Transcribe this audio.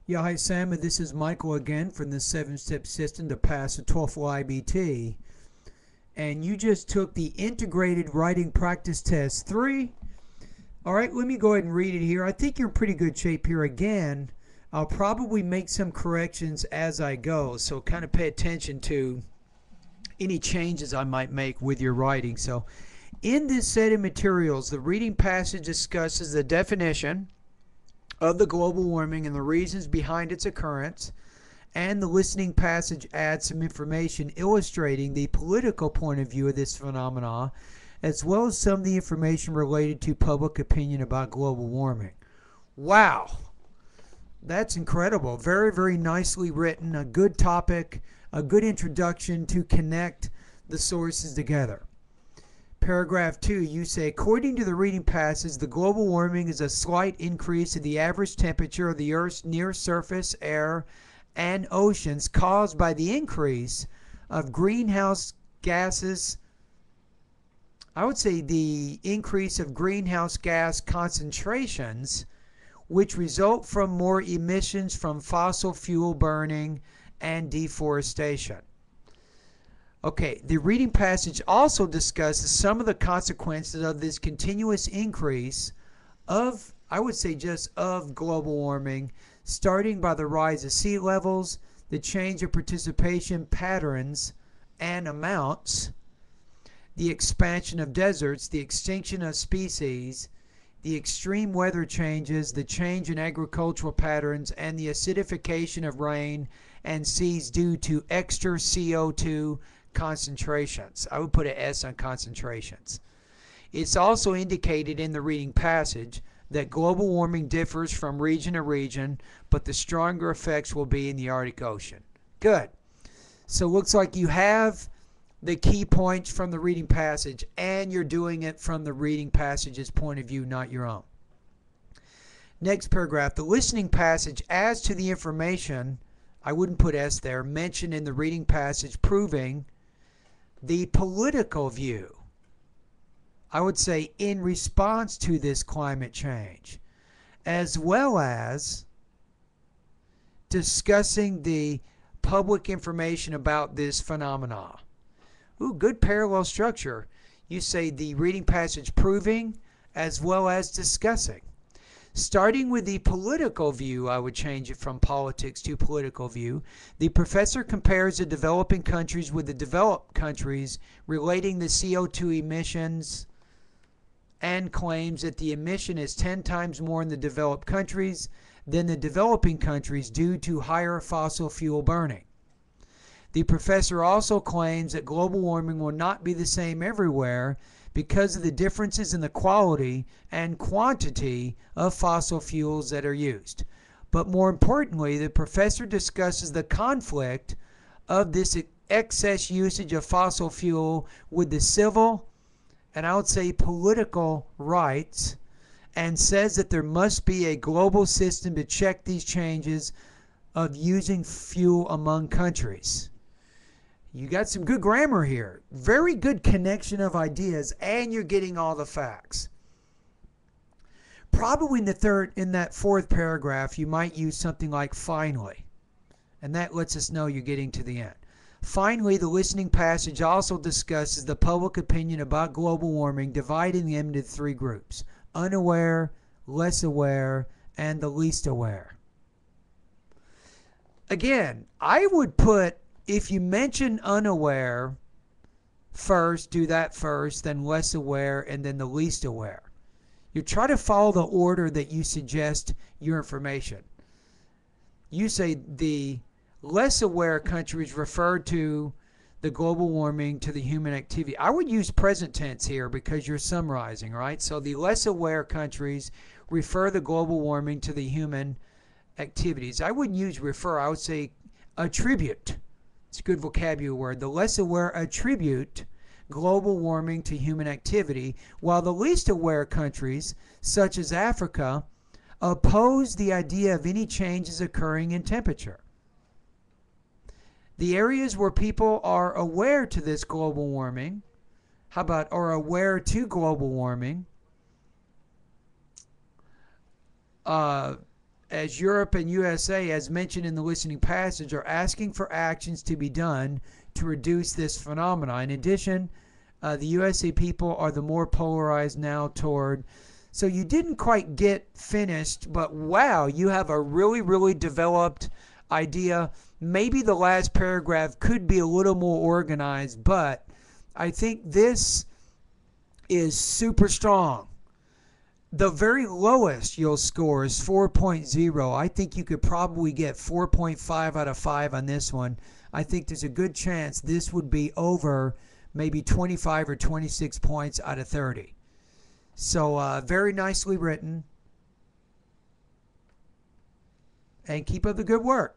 Yeah, hi Samah, this is Michael again from the 7-step system to pass the TOEFL IBT. And you just took the integrated writing practice test 3. All right, let me go ahead and read it here. I think you're in pretty good shape here again. I'll probably make some corrections as I go, so kind of pay attention to any changes I might make with your writing. So in this set of materials, the reading passage discusses the definition of the global warming and the reasons behind its occurrence, and the listening passage adds some information illustrating the political point of view of this phenomena, as well as some of the information related to public opinion about global warming. Wow, that's incredible. Very, very nicely written, a good topic, a good introduction to connect the sources together. Paragraph 2, you say, according to the reading passage, the global warming is a slight increase in the average temperature of the Earth's near surface, air, and oceans caused by the increase of greenhouse gases. I would say the increase of greenhouse gas concentrations, which result from more emissions from fossil fuel burning and deforestation. Okay, the reading passage also discusses some of the consequences of this continuous increase of, I would say just of global warming, starting by the rise of sea levels, the change of participation patterns and amounts, the expansion of deserts, the extinction of species, the extreme weather changes, the change in agricultural patterns, and the acidification of rain and seas due to extra CO2 concentrations. I would put an S on concentrations. It's also indicated in the reading passage that global warming differs from region to region, but the stronger effects will be in the Arctic Ocean. Good. So it looks like you have the key points from the reading passage, and you're doing it from the reading passage's point of view, not your own. Next paragraph, the listening passage adds to the information, I wouldn't put S there, mentioned in the reading passage, proving the political view, I would say, in response to this climate change, as well as discussing the public information about this phenomena. Ooh, good parallel structure. You say the reading passage proving as well as discussing. Starting with the political view, I would change it from politics to political view. The professor compares the developing countries with the developed countries, relating the CO2 emissions, and claims that the emission is 10 times more in the developed countries than the developing countries due to higher fossil fuel burning. The professor also claims that global warming will not be the same everywhere because of the differences in the quality and quantity of fossil fuels that are used. But more importantly, the professor discusses the conflict of this excess usage of fossil fuel with the civil and I would say political rights, and says that there must be a global system to check these changes of using fuel among countries. You got some good grammar here. Very good connection of ideas, and you're getting all the facts. Probably in that fourth paragraph, you might use something like finally, and that lets us know you're getting to the end. Finally, the listening passage also discusses the public opinion about global warming, dividing them into 3 groups: unaware, less aware, and the least aware. Again, I would put, if you mention unaware first, do that first, then less aware, and then the least aware. You try to follow the order that you suggest your information. You say the less aware countries refer to the global warming to the human activity. I would use present tense here because you're summarizing, right? So the less aware countries refer the global warming to the human activities. I wouldn't use refer. I would say attribute. It's a good vocabulary word. The less aware attribute global warming to human activity, while the least aware countries, such as Africa, oppose the idea of any changes occurring in temperature. The areas where people are aware to this global warming, how about are aware to global warming, as Europe and USA, as mentioned in the listening passage, are asking for actions to be done to reduce this phenomenon. In addition, the USA people are the more polarized now toward. So you didn't quite get finished, but wow, you have a really, really developed idea. Maybe the last paragraph could be a little more organized, but I think this is super strong. The very lowest you'll score is 4.0. I think you could probably get 4.5 out of 5 on this one. I think there's a good chance this would be over maybe 25 or 26 points out of 30. So very nicely written. And keep up the good work.